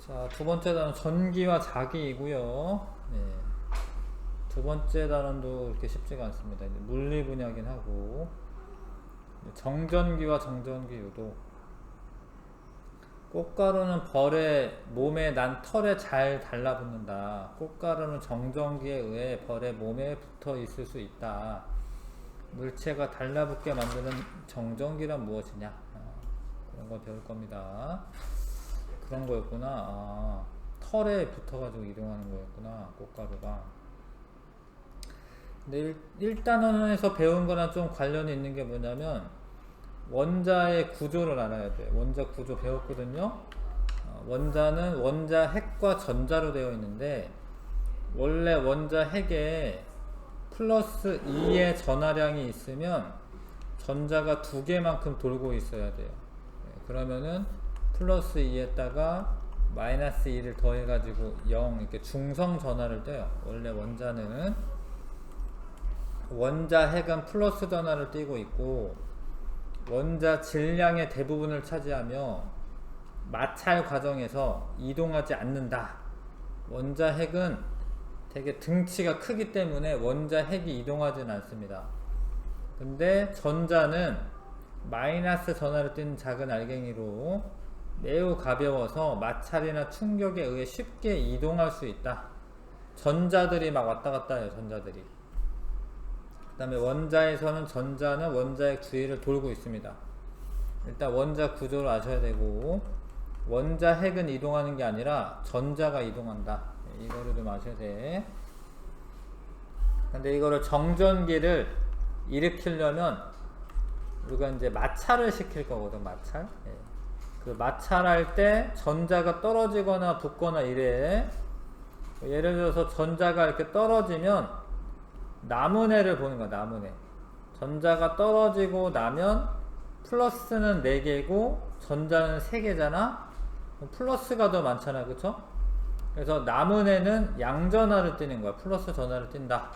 자, 두 번째 단원 전기와 자기이고요. 네. 두 번째 단원도 이렇게 쉽지가 않습니다. 이제 물리 분야긴 하고, 정전기와 정전기 유도. 꽃가루는 벌의 몸에 난 털에 잘 달라붙는다. 꽃가루는 정전기에 의해 벌의 몸에 붙어 있을 수 있다. 물체가 달라붙게 만드는 정전기란 무엇이냐? 그런 거 배울 겁니다. 그런 거였구나. 털에 붙어가지고 이동하는 거였구나, 꽃가루가. 근데 1단원에서 배운 거랑 좀 관련이 있는 게 뭐냐면, 원자의 구조를 알아야 돼. 원자 구조 배웠거든요. 원자는 원자 핵과 전자로 되어 있는데, 원래 원자 핵에 플러스 2의 전하량이 있으면 전자가 2개만큼 돌고 있어야 돼요. 그러면은 플러스 2에다가 마이너스 2를 더해가지고 0 이렇게 중성 전하를 떼요. 원래 원자는 원자 핵은 플러스 전하를 띄고 있고, 원자 질량의 대부분을 차지하며 마찰 과정에서 이동하지 않는다. 원자 핵은 되게 등치가 크기 때문에 원자 핵이 이동하지는 않습니다. 근데 전자는 마이너스 전하를 띤 작은 알갱이로 매우 가벼워서 마찰이나 충격에 의해 쉽게 이동할 수 있다. 전자들이 막 왔다 갔다 해요. 전자들이. 그 다음에 원자에서는 전자는 원자의 주위를 돌고 있습니다. 일단 원자 구조를 아셔야 되고, 원자 핵은 이동하는 게 아니라 전자가 이동한다. 이거를 좀 아셔야 돼. 근데 이거를 정전기를 일으키려면 우리가 이제 마찰을 시킬 거거든. 마찰. 그 마찰할 때 전자가 떨어지거나 붙거나 이래. 예를 들어서 전자가 이렇게 떨어지면 나무네를 보는 거야. 나무네. 전자가 떨어지고 나면 플러스는 4개고 전자는 3개잖아. 플러스가 더 많잖아. 그쵸? 그래서 나무네는 양전하를 띄는 거야. 플러스 전하를 띈다.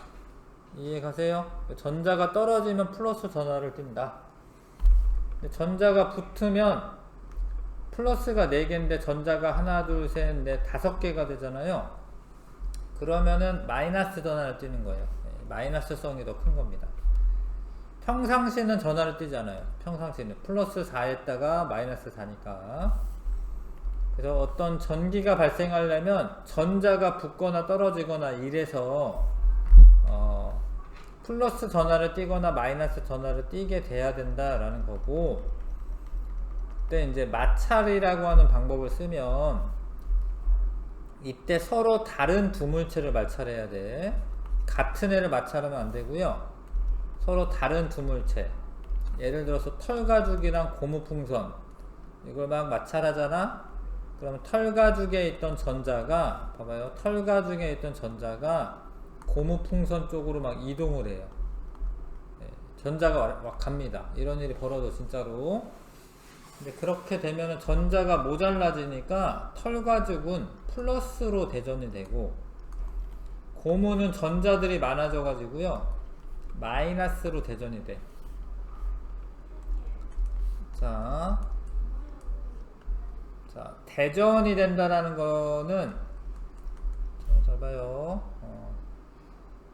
이해 가세요? 전자가 떨어지면 플러스 전하를 띈다. 전자가 붙으면 플러스가 4개인데 전자가 하나, 둘, 셋, 넷, 5개가 되잖아요. 그러면은 마이너스 전하를 띄는 거예요. 마이너스성이 더 큰 겁니다. 평상시는 전하를 띄잖아요. 평상시는 플러스 4에다가 마이너스 4니까. 그래서 어떤 전기가 발생하려면 전자가 붙거나 떨어지거나 이래서 플러스 전하를 띄거나 마이너스 전하를 띄게 돼야 된다라는 거고, 그때 이제 마찰이라고 하는 방법을 쓰면 이때 서로 다른 두 물체를 마찰해야 돼. 같은 애를 마찰하면 안 되고요. 서로 다른 두 물체. 예를 들어서 털가죽이랑 고무풍선, 이걸 막 마찰하잖아. 그러면 털가죽에 있던 전자가, 봐봐요. 털가죽에 있던 전자가 고무풍선 쪽으로 막 이동을 해요. 전자가 막 갑니다. 이런 일이 벌어져 진짜로. 근데 그렇게 되면 전자가 모자라지니까 털가죽은 플러스로 대전이 되고, 고무는 전자들이 많아져 가지고요 마이너스로 대전이 돼. 자, 대전이 된다라는 거는, 잘 봐요.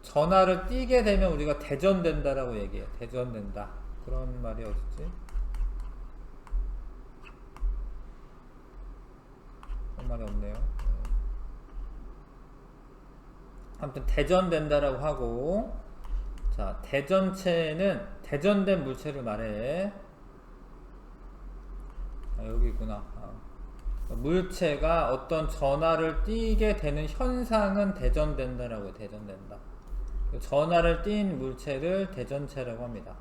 전하를 띄게 되면 우리가 대전된다라고 얘기해. 대전된다. 그런 말이 어딨지? 그런 말이 없네요. 아무튼 대전된다라고 하고, 자, 대전체는 대전된 물체를 말해. 여기 있구나. 물체가 어떤 전하를 띄게 되는 현상은 대전된다라고. 대전된다. 전하를 띈 물체를 대전체라고 합니다.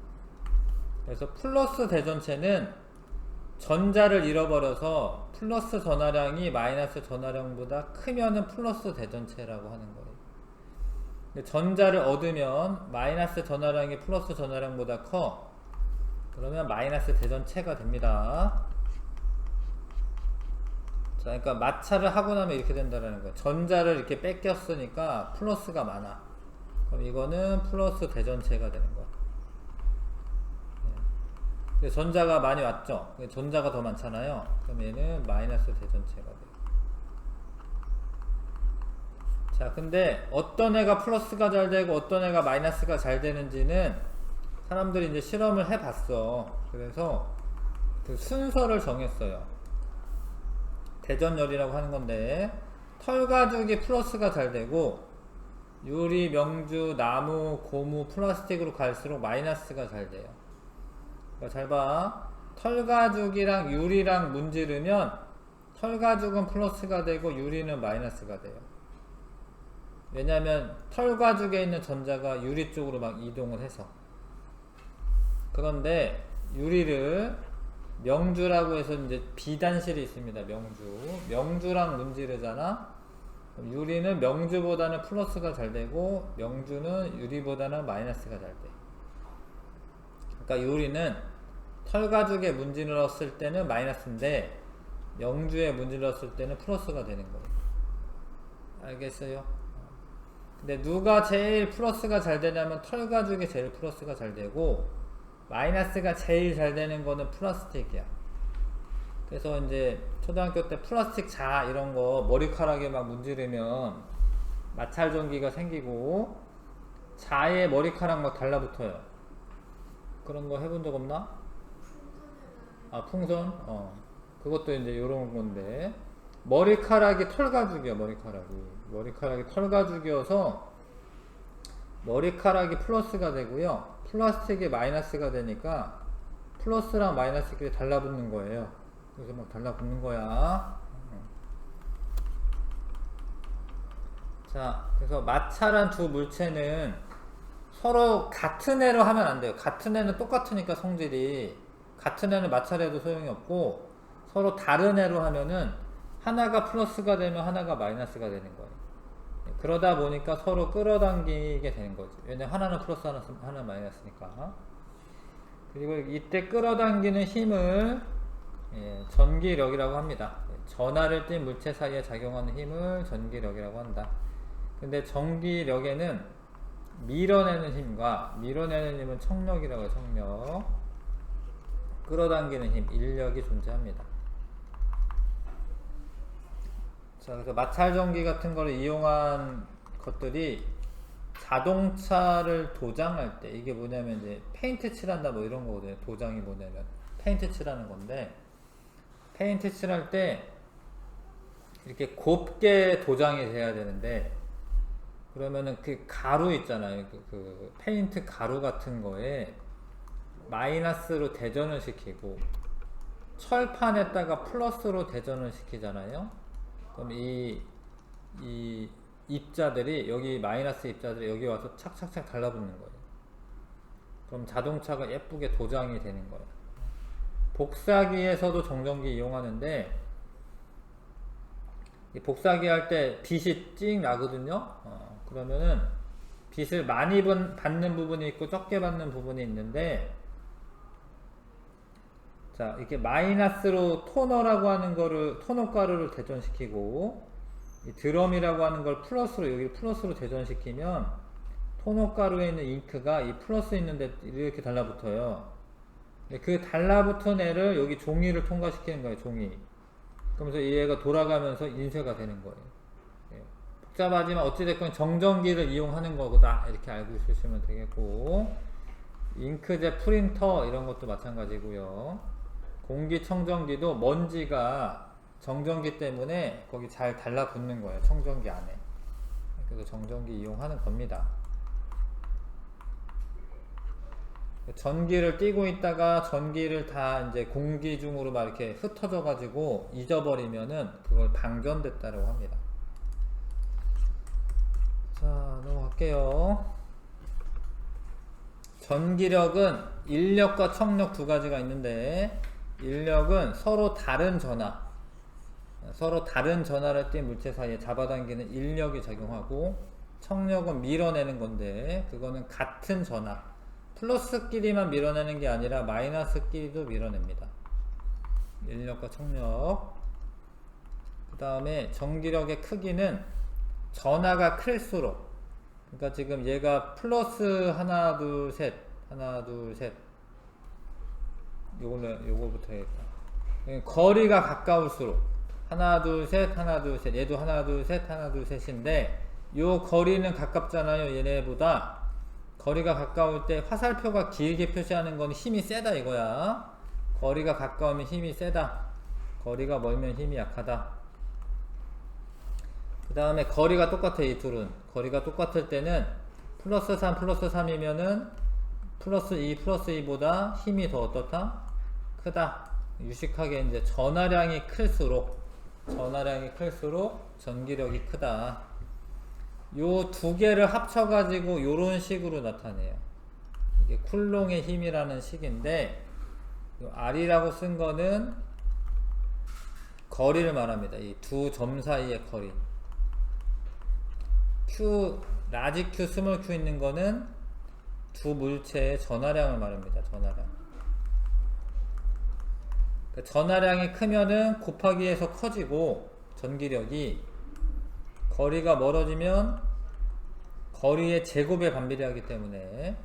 그래서 플러스 대전체는 전자를 잃어버려서 플러스 전하량이 마이너스 전하량보다 크면은 플러스 대전체라고 하는 거예요. 전자를 얻으면 마이너스 전하량이 플러스 전하량보다 커. 그러면 마이너스 대전체가 됩니다. 자, 그러니까 마찰을 하고 나면 이렇게 된다는 거예요. 전자를 이렇게 뺏겼으니까 플러스가 많아. 그럼 이거는 플러스 대전체가 되는 거야. 전자가 많이 왔죠. 전자가 더 많잖아요. 그럼 얘는 마이너스 대전체가 돼요. 자, 근데 어떤 애가 플러스가 잘 되고 어떤 애가 마이너스가 잘 되는지는 사람들이 이제 실험을 해봤어. 그래서 그 순서를 정했어요. 대전열이라고 하는 건데, 털가죽이 플러스가 잘 되고 유리, 명주, 나무, 고무, 플라스틱으로 갈수록 마이너스가 잘 돼요. 그러니까 잘 봐. 털가죽이랑 유리랑 문지르면 털가죽은 플러스가 되고 유리는 마이너스가 돼요. 왜냐하면 털가죽에 있는 전자가 유리 쪽으로 막 이동을 해서. 그런데 유리를 명주라고 해서 이제 비단실이 있습니다. 명주랑 문지르잖아. 유리는 명주보다는 플러스가 잘 되고 명주는 유리보다는 마이너스가 잘 돼. 그러니까 유리는 털가죽에 문질렀을 때는 마이너스인데 명주에 문질렀을 때는 플러스가 되는 거예요. 알겠어요? 근데 누가 제일 플러스가 잘 되냐면 털가죽이 제일 플러스가 잘 되고 마이너스가 제일 잘 되는 거는 플라스틱이야. 그래서 이제 초등학교 때 플라스틱 자 이런 거 머리카락에 막 문지르면 마찰전기가 생기고 자에 머리카락 막 달라붙어요. 그런 거 해본 적 없나? 아, 풍선? 그것도 이제 요런 건데 머리카락이 털가죽이야. 머리카락이 털가죽이어서 머리카락이 플러스가 되고요. 플라스틱이 마이너스가 되니까 플러스랑 마이너스끼리 달라붙는 거예요. 그래서 막 달라붙는 거야. 자, 그래서 마찰한 두 물체는 서로 같은 애로 하면 안 돼요. 같은 애는 똑같으니까 성질이 같은 애는 마찰해도 소용이 없고 서로 다른 애로 하면은 하나가 플러스가 되면 하나가 마이너스가 되는 거예요. 그러다 보니까 서로 끌어당기게 되는 거지. 왜냐면 하나는 플러스 하나는 마이너스니까. 그리고 이때 끌어당기는 힘을 전기력이라고 합니다. 전하를 띤 물체 사이에 작용하는 힘을 전기력이라고 한다. 근데 전기력에는 밀어내는 힘과 밀어내는 힘은 청력이라고 해요. 청력. 끌어당기는 힘, 인력이 존재합니다. 자, 그래서 마찰전기 같은 걸 이용한 것들이 자동차를 도장할 때, 이게 뭐냐면 이제 페인트 칠한다 뭐 이런 거거든요. 도장이 뭐냐면 페인트 칠하는 건데, 페인트 칠할 때 이렇게 곱게 도장이 돼야 되는데, 그러면은 그 가루 있잖아요. 그 페인트 가루 같은 거에 마이너스로 대전을 시키고 철판에다가 플러스로 대전을 시키잖아요. 그럼 이 입자들이 여기 마이너스 입자들이 여기 와서 착착착 달라붙는 거예요. 그럼 자동차가 예쁘게 도장이 되는 거예요. 복사기에서도 정전기 이용하는데 이 복사기 할 때 빛이 찍 나거든요. 그러면은 빛을 많이 받는 부분이 있고 적게 받는 부분이 있는데, 자, 이렇게 마이너스로 토너라고 하는 거를, 토너 가루를 대전시키고, 이 드럼이라고 하는 걸 플러스로, 여기 플러스로 대전시키면, 토너 가루에 있는 잉크가 이 플러스 있는데 이렇게 달라붙어요. 그 달라붙은 애를 여기 종이를 통과시키는 거예요, 종이. 그러면서 이 애가 돌아가면서 인쇄가 되는 거예요. 복잡하지만 어찌됐건 정전기를 이용하는 거다. 이렇게 알고 있으시면 되겠고, 잉크젯 프린터 이런 것도 마찬가지고요. 공기청정기도 먼지가 정전기 때문에 거기 잘 달라붙는 거예요. 청정기 안에. 그래서 정전기 이용하는 겁니다. 전기를 띄고 있다가 전기를 다 이제 공기 중으로 막 이렇게 흩어져 가지고 잊어버리면은 그걸 방전됐다고 합니다. 자, 넘어갈게요. 전기력은 인력과 청력 두 가지가 있는데, 인력은 서로 다른 전하를 띈 물체 사이에 잡아당기는 인력이 작용하고, 청력은 밀어내는 건데 그거는 같은 전하, 플러스끼리만 밀어내는 게 아니라 마이너스끼리도 밀어냅니다. 인력과 청력. 그 다음에 전기력의 크기는 전하가 클수록, 그러니까 지금 얘가 플러스 하나 둘 셋 요거부터 해야겠다. 거리가 가까울수록 하나 둘 셋 얘도 하나 둘 셋인데 요 거리는 가깝잖아요. 얘네보다. 거리가 가까울 때 화살표가 길게 표시하는 건 힘이 세다 이거야. 거리가 가까우면 힘이 세다. 거리가 멀면 힘이 약하다. 그 다음에 거리가 똑같아. 이 둘은 거리가 똑같을 때는 플러스 3 플러스 3이면은 플러스 2 플러스 2보다 힘이 더 어떻다? 크다. 유식하게 이제 전하량이 클수록 전기력이 크다. 요 두 개를 합쳐가지고 요런 식으로 나타내요. 이게 쿨롱의 힘이라는 식인데, 요 R이라고 쓴 거는 거리를 말합니다. 이 두 점 사이의 거리. Q, 라지 Q, 스몰 Q 있는 거는 두 물체의 전하량을 말합니다. 전하량. 전하량이 크면은 곱하기에서 커지고 전기력이, 거리가 멀어지면 거리의 제곱에 반비례하기 때문에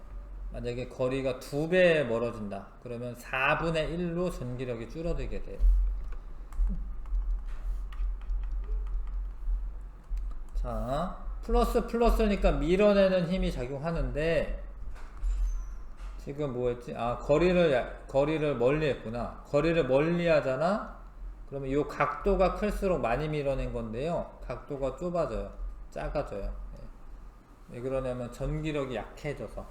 만약에 거리가 2배 멀어진다 그러면 4분의 1로 전기력이 줄어들게 돼요. 자, 플러스니까 밀어내는 힘이 작용하는데, 지금 뭐였지? 아, 거리를 멀리 했구나. 거리를 멀리 하잖아? 그러면 이 각도가 클수록 많이 밀어낸 건데요. 각도가 좁아져요. 작아져요. 왜 그러냐면 전기력이 약해져서.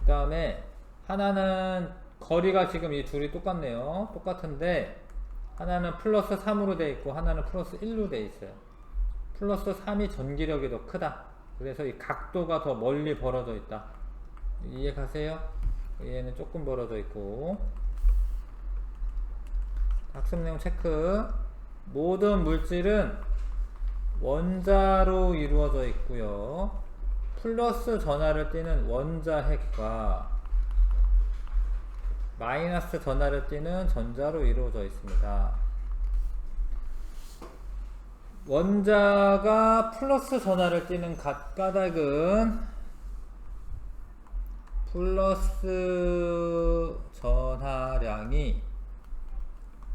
그 다음에 하나는 거리가 지금 이 둘이 똑같네요. 똑같은데 하나는 플러스 3으로 돼 있고 하나는 플러스 1로 돼 있어요. 플러스 3이 전기력이 더 크다. 그래서 이 각도가 더 멀리 벌어져 있다. 이해 가세요? 얘는 조금 벌어져 있고. 학습 내용 체크. 모든 물질은 원자로 이루어져 있고요. 플러스 전하를 띠는 원자핵과 마이너스 전하를 띠는 전자로 이루어져 있습니다. 원자가 플러스 전하를 띠는 까닭은 플러스 전하량이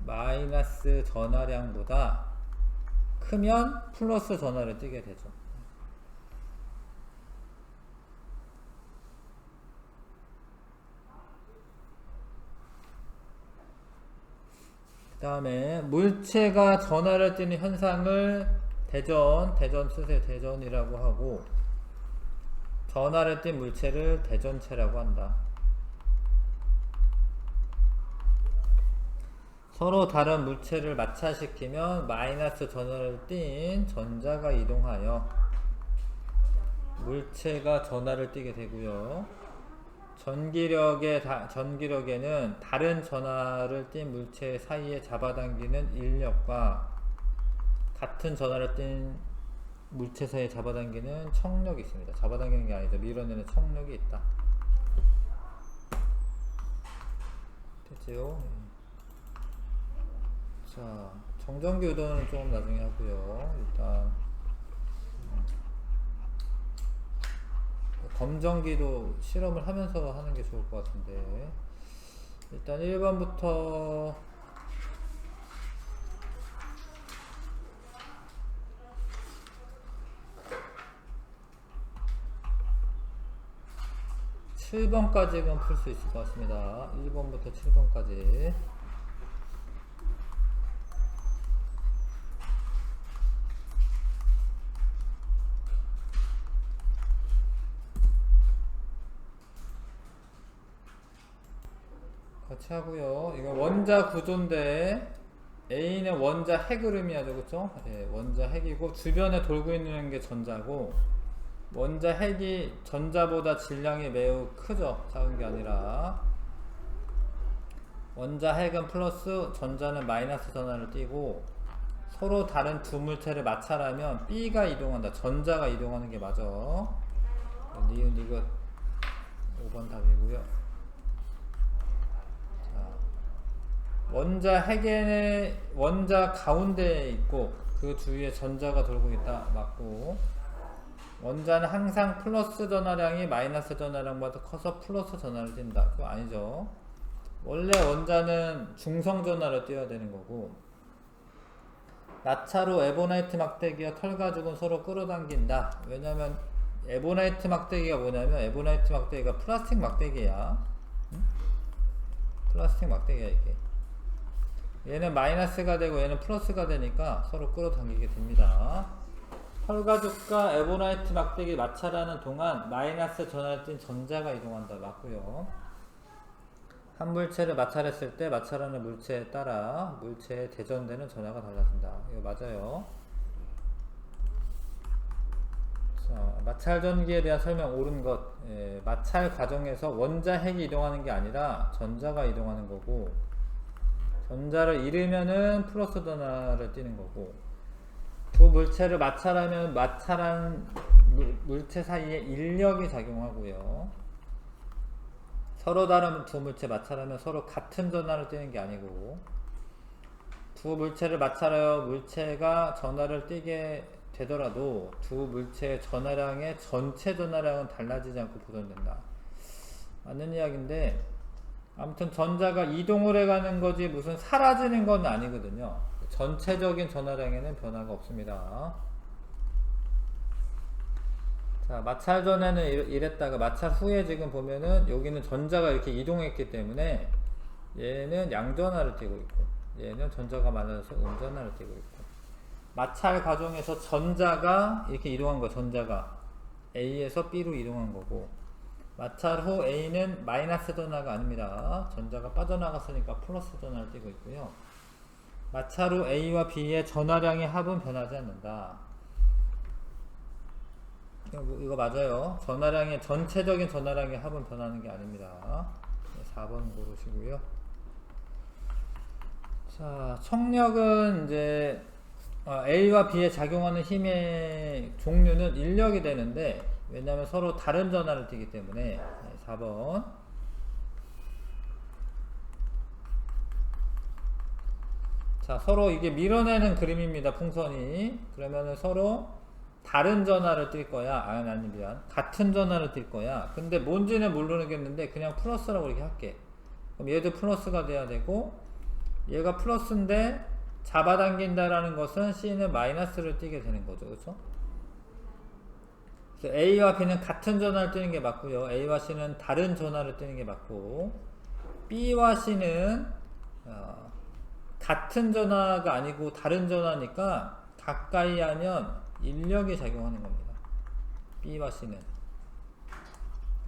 마이너스 전하량보다 크면 플러스 전하를 띠게 되죠. 그 다음에 물체가 전하를 띠는 현상을 대전 쓰세요. 대전이라고 하고, 전하를 띈 물체를 대전체라고 한다. 서로 다른 물체를 마찰시키면 마이너스 전하를 띤 전자가 이동하여 물체가 전하를 띠게 되고요. 전기력에는 다른 전하를 띤 물체 사이에 잡아당기는 인력과 같은 전하를 띤 물체 사이에 잡아당기는 청력이 있습니다. 잡아당기는 게 아니죠. 밀어내는 청력이 있다. 됐죠? 자, 정전기 유도는 조금 나중에 하고요. 일단 검정기도 실험을 하면서 하는 게 좋을 것 같은데, 일단 1번부터 7번까지는 풀 수 있을 것 같습니다. 1번부터 7번까지. 같이 하고요. 이거 원자 구조인데 A는 원자 핵을 의미하죠. 그쵸? 예, 원자 핵이고 주변에 돌고 있는 게 전자고, 원자 핵이 전자보다 질량이 매우 크죠. 작은 게 아니라. 원자 핵은 플러스, 전자는 마이너스 전하를 띠고, 서로 다른 두 물체를 마찰하면 B가 이동한다. 전자가 이동하는 게 맞아. 니은 이거 5번 답이고요. 원자 핵에는 원자 가운데에 있고 그 주위에 전자가 돌고 있다. 맞고, 원자는 항상 플러스 전하량이 마이너스 전하량보다 커서 플러스 전하를 띈다. 그거 아니죠. 원래 원자는 중성 전하를 띄어야 되는 거고, 마차로 에보나이트 막대기와 털가죽은 서로 끌어당긴다. 왜냐면 에보나이트 막대기가 뭐냐면 에보나이트 막대기가 플라스틱 막대기야. 응? 플라스틱 막대기야 이게. 얘는 마이너스가 되고 얘는 플러스가 되니까 서로 끌어당기게 됩니다. 털가죽과 에보나이트 막대기 마찰하는 동안 마이너스 전하를 띤 전자가 이동한다. 맞고요. 한 물체를 마찰했을 때 마찰하는 물체에 따라 물체에 대전되는 전하가 달라진다. 이거 맞아요. 자, 마찰 전기에 대한 설명 옳은 것. 마찰 과정에서 원자 핵이 이동하는 게 아니라 전자가 이동하는 거고, 전자를 잃으면은 플러스 전하를 띠는 거고, 두 물체를 마찰하면 마찰한 물체 사이에 인력이 작용하고요. 서로 다른 두 물체 마찰하면 서로 같은 전하를 띠는 게 아니고, 두 물체를 마찰하여 물체가 전하를 띠게 되더라도 두 물체의 전하량의 전체 전하량은 달라지지 않고 보존된다. 맞는 이야기인데, 아무튼 전자가 이동을 해가는 거지 무슨 사라지는 건 아니거든요. 전체적인 전하량에는 변화가 없습니다. 자, 마찰 전에는 이랬다가 마찰 후에 지금 보면은 여기는 전자가 이렇게 이동했기 때문에 얘는 양전하를 띠고 있고, 얘는 전자가 많아서 음전하를 띠고 있고, 마찰 과정에서 전자가 이렇게 이동한 거예요. 전자가 A에서 B로 이동한 거고, 마찰 후 A는 마이너스 전하가 아닙니다. 전자가 빠져나갔으니까 플러스 전하를 띠고 있고요. 마찰 후 A와 B의 전하량의 합은 변하지 않는다. 이거 맞아요. 전하량의 전체적인 전하량의 합은 변하는 게 아닙니다. 4번 고르시고요. 자, 청력은 이제 A와 B에 작용하는 힘의 종류는 인력이 되는데, 왜냐하면 서로 다른 전하를 띠기 때문에. 4번. 자, 서로 이게 밀어내는 그림입니다. 풍선이. 그러면은 서로 다른 전하를 띌 거야. 아니 미안. 같은 전하를 띌 거야. 근데 뭔지는 모르겠는데 그냥 플러스라고 이렇게 할게. 그럼 얘도 플러스가 돼야 되고, 얘가 플러스인데 잡아당긴다라는 것은 C는 마이너스를 띠게 되는 거죠. 그렇죠? 그래서 A와 B는 같은 전하를 띠는 게 맞고요. A와 C는 다른 전하를 띠는 게 맞고, B와 C는 같은 전하가 아니고 다른 전하니까 가까이 하면 인력이 작용하는 겁니다. B와 C는.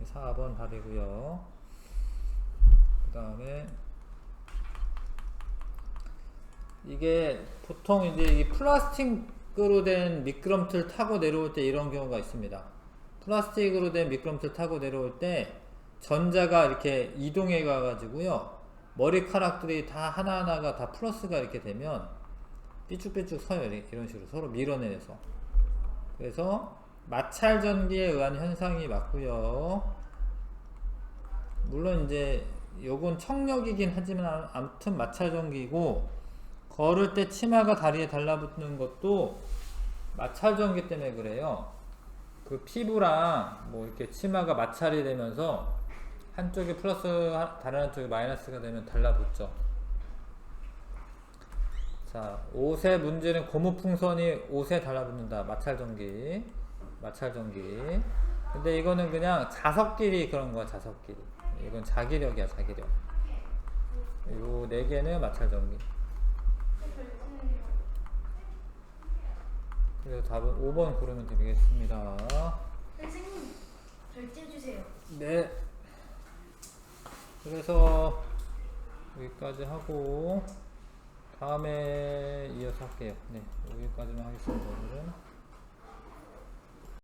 4번 답이고요. 그 다음에 이게 보통 이제 이 플라스틱으로 된 미끄럼틀 타고 내려올 때 이런 경우가 있습니다. 플라스틱으로 된 미끄럼틀 타고 내려올 때 전자가 이렇게 이동해 가가지고요, 머리카락들이 다 하나하나가 다 플러스가 이렇게 되면 삐쭉삐쭉 서요. 이런 식으로 서로 밀어내서. 그래서 마찰 전기에 의한 현상이 맞고요. 물론 이제 요건 청력이긴 하지만 아무튼 마찰 전기고, 걸을 때 치마가 다리에 달라붙는 것도 마찰 전기 때문에 그래요. 그 피부랑 뭐 이렇게 치마가 마찰이 되면서 한쪽이 플러스 다른 한쪽이 마이너스가 되면 달라붙죠. 자, 옷의 문제는 고무풍선이 옷에 달라붙는다. 마찰 전기. 마찰 전기. 근데 이거는 그냥 자석끼리 그런 거야. 자석끼리. 이건 자기력이야. 자기력. 요 4개는 마찰 전기. 그래서 답은 5번 고르면 되겠습니다. 선생님, 결제 주세요. 네. 그래서 여기까지 하고 다음에 이어서 할게요. 네, 여기까지만 하겠습니다. 오늘은.